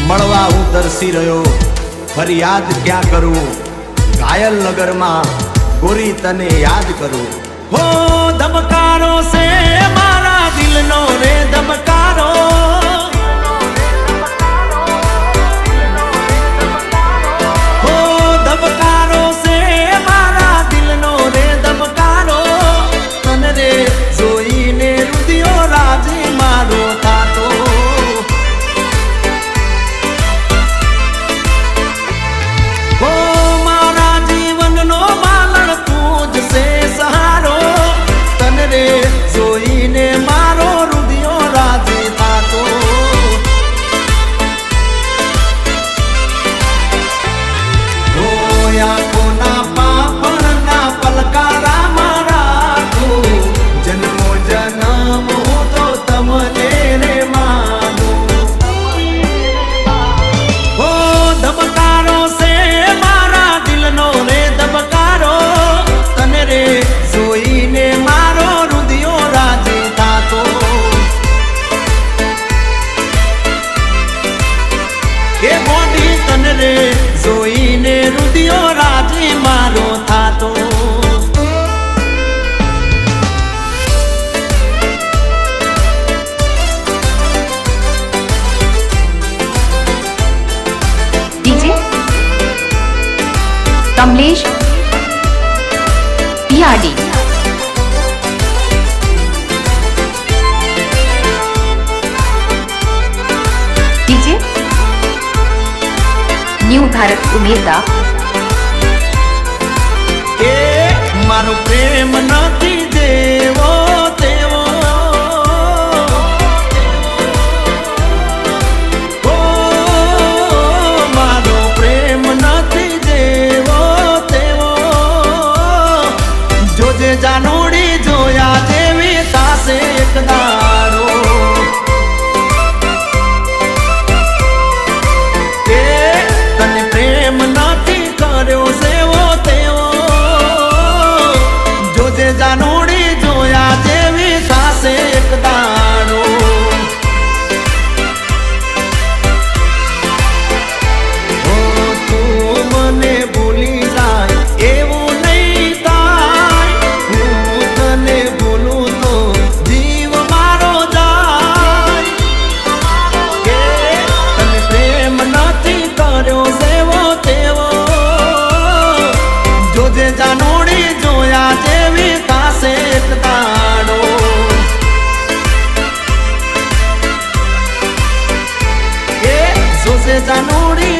મળવા હું તરસી રહ્યો, ફરિયાદ ક્યાં કરું? ઘાયલ નગરમાં ગોરી તને યાદ કરું. હો ધબકારો સે મારા દિલનો રે ધબકારો, હો ધબકારો સે મારા દિલનો રે ધબકારો. તને રે જોઈને રુદિયો રાજી મારો થાતો. જોઈને મારો રુદિયો રાજી થાતો. આંખોના પાપણના પલકારા મારા જન્મો જન્મ હું તો તમને રે માનું. હો ધબકારો સે મારા દિલનો રે ધબકારો. તને રે જોઈને મારો જોઈને રુદિયો રાજી મારો થાતો. DJ Kamlesh PRD DJ new Bharat Umeda. ए मारो प्रेम નથી દેવો તેવો, ઓ મારો પ્રેમ નથી દેવો તેવો. જોજે જાનોડી જોયા જેવી તાસે એક દાડો. જાનોડી જોયા જેવી થાશે એક દાડો. ઓ તું મને ભૂલી જાય એવું નહીં થાય. હું તને ભૂલું તો જીવ મારો જાય. કે તને પ્રેમ નથી કર્યો સેવો તેવો. જોજે જાનોડી જોયા જેવી એક દાડો. એ જોજે જાનોડી